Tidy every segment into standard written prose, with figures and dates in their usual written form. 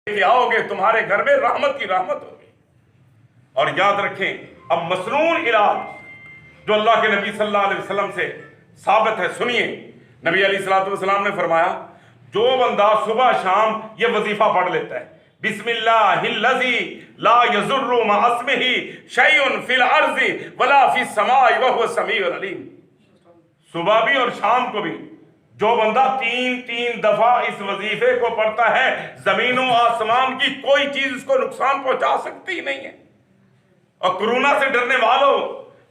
کہ آؤ گے تمہارے گھر میں رحمت کی رحمت ہوگی۔ اور یاد رکھیں اب مسنون علاج جو اللہ کے نبی صلی اللہ علیہ وسلم سے ثابت ہے، سنیے۔ نبی علیہ الصلوۃ والسلام نے فرمایا جو بندہ صبح شام یہ وظیفہ پڑھ لیتا ہے، بسم اللہ الذی لا یضر مع اسمہ شیء فی الارض ولا فی السماء وهو السمیع العلیم، صبح بھی اور شام کو بھی جو بندہ تین دفعہ اس وظیفے کو پڑھتا ہے، زمین و آسمان کی کوئی چیز اس کو نقصان پہنچا سکتی ہی نہیں ہے۔ اور کرونا سے ڈرنے والوں،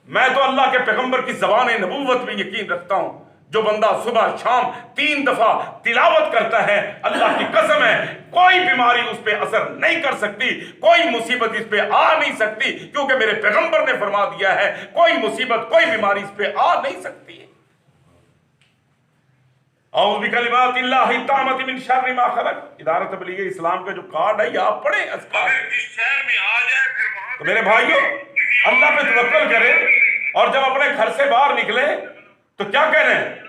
میں تو اللہ کے پیغمبر کی زبان نبوت میں یقین رکھتا ہوں، جو بندہ صبح شام 3 دفعہ تلاوت کرتا ہے، اللہ کی قسم ہے کوئی بیماری اس پہ اثر نہیں کر سکتی، کوئی مصیبت اس پہ آ نہیں سکتی، کیونکہ میرے پیغمبر نے فرما دیا ہے کوئی مصیبت کوئی بیماری اس پہ آ نہیں سکتی ہے۔ اعوذ بکلمات اللہ التامۃ من شر ما خلق، ادارہ تبلیغ اسلام کا جو کارڈ ہے یہ آپ پڑھیں۔ اگر اس شہر میں آ جائے پھر وہاں تو میرے بھائیو اللہ پہ توکل کریں، اور جب اپنے گھر سے باہر نکلیں تو کیا کہہ رہے ہیں؟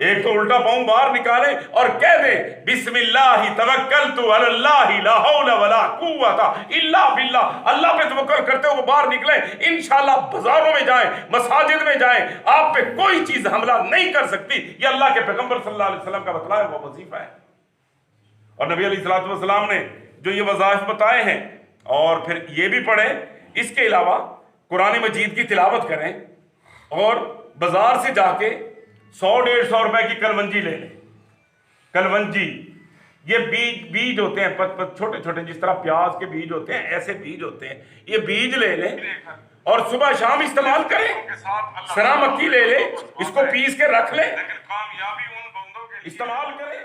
ایک تو الٹا پاؤں باہر نکالیں اور کہہ دیں بسم اللہ توکلت علی اللہ لا حول ولا قوت الا باللہ۔ اللہ پہ توکل کرتے ہوئے باہر نکلیں، انشاءاللہ بازاروں میں جائیں، مساجد میں جائیں، آپ پہ کوئی چیز حملہ نہیں کر سکتی۔ یہ اللہ کے پیغمبر صلی اللہ علیہ وسلم کا بتلایا ہوا وظیفہ ہے۔ اور نبی علیہ الصلوۃ والسلام نے جو یہ وظائف بتائے ہیں، اور پھر یہ بھی پڑھیں، اس کے علاوہ قرآن مجید کی تلاوت کریں، اور بازار سے جا کے 100-150 روپے کی کلونجی لے لیں۔ کلونجی یہ بیج ہوتے ہیں، چھوٹے چھوٹے، جس طرح پیاز کے بیج ہوتے ہیں ایسے بیج ہوتے ہیں، یہ بیج لے لیں اور صبح شام استعمال کریں۔ سرا مکی لے لیں، اس کو پیس کے رکھ لیں، استعمال کریں۔